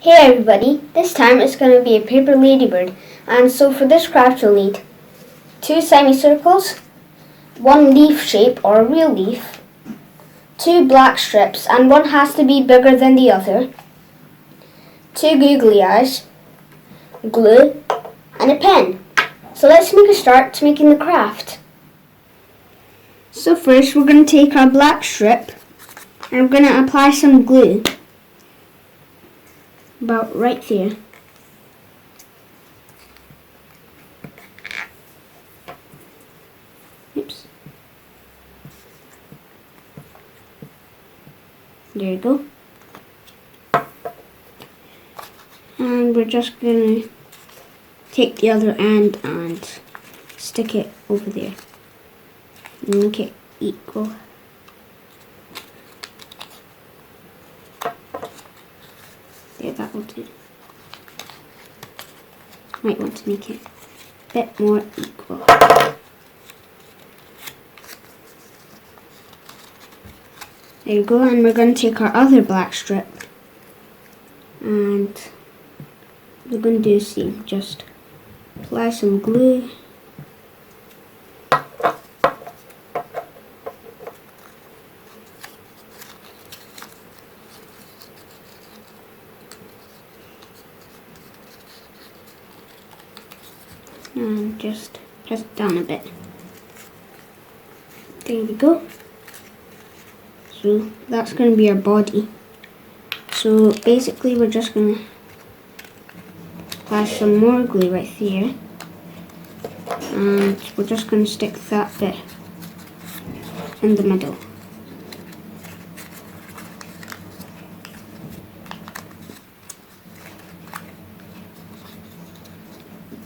Hey everybody, this time it's going to be a paper ladybird, and so for this craft you'll need 2 semicircles, 1 leaf shape or a real leaf, 2 black strips and one has to be bigger than the other, 2 googly eyes, glue and a pen. So let's make a start to making the craft. So first we're going to take our black strip and we're going to apply some glue. About right there. Oops. There you go. And we're just going to take the other end and stick it over there. Make it equal. There, that will do. Might want to make it a bit more equal. There you go, and we're going to take our other black strip and we're going to do the same. Just apply some glue. And just press it down a bit. There we go. So that's going to be our body. So basically we're just going to apply some more glue right here. And we're just going to stick that bit in the middle.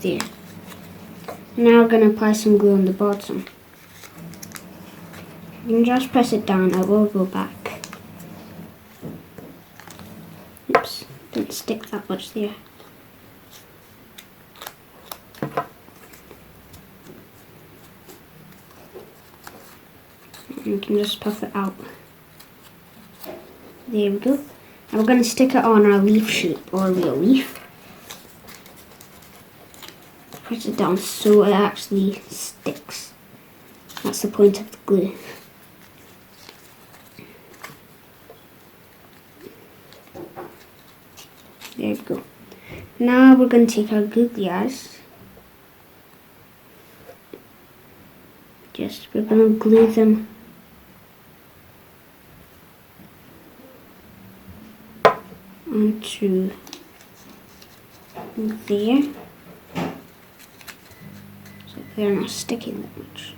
There. Now we're going to apply some glue on the bottom. You can just press it down, it will go back. Oops, didn't stick that much there. And you can just puff it out. There we go. Now we're going to stick it on our leaf shape or real leaf. Press it down so it actually sticks. That's the point of the glue. There we go. Now we're going to take our googly eyes. We're going to glue them onto there. They're not sticking that much.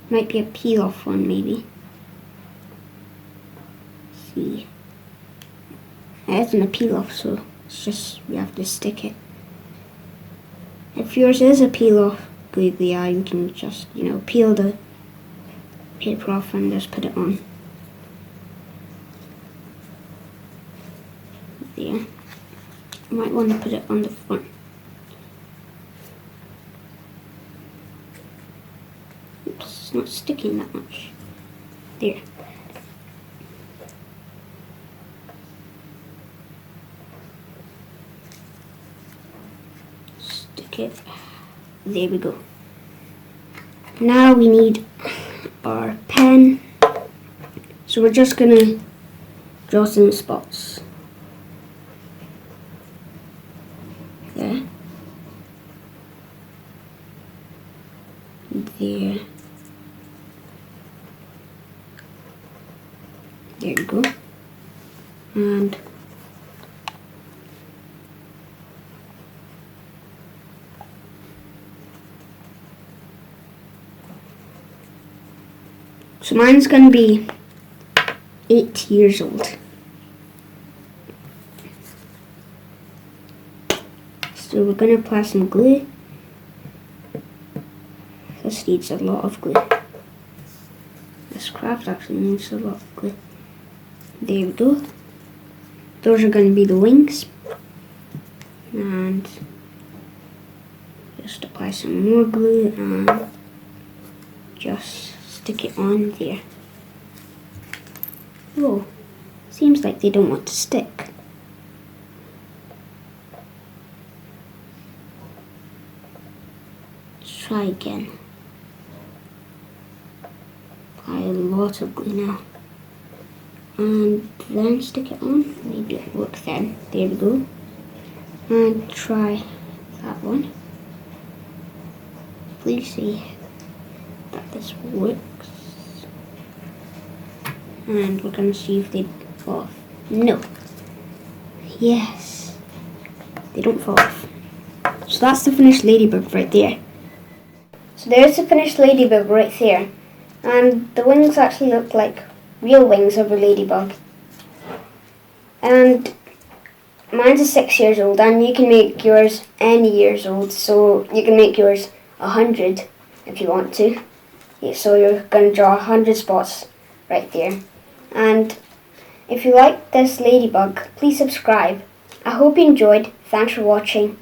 Might be a peel off one maybe. Let's see. It isn't a peel off, so it's just we have to stick it. If yours is a peel off googly eye, you can just, peel the paper off and just put it on. There. You might want to put it on the front. It's not sticking that much. There. Stick it. There we go. Now we need our pen. So we're just going to draw some spots. There. There. There you go. And so mine's going to be 8 years old. So we're going to apply some glue. This needs a lot of glue. This craft actually needs a lot of glue. There we go. Those are going to be the wings. And just apply some more glue and just stick it on there. Whoa, seems like they don't want to stick. try again. Apply a lot of glue now. And then stick it on. Maybe it works then. There we go. And try that one. Please see that this works. And we're going to see if they fall off. No. Yes. They don't fall off. So that's the finished ladybug right there. So there's the finished ladybug right there. And the wings actually look like real wings of a ladybug. And mine's 6 years old, and you can make yours any years old. So you can make yours 100 if you want to. Yeah, so you're going to draw 100 spots right there. And if you like this ladybug, please subscribe. I hope you enjoyed. Thanks for watching.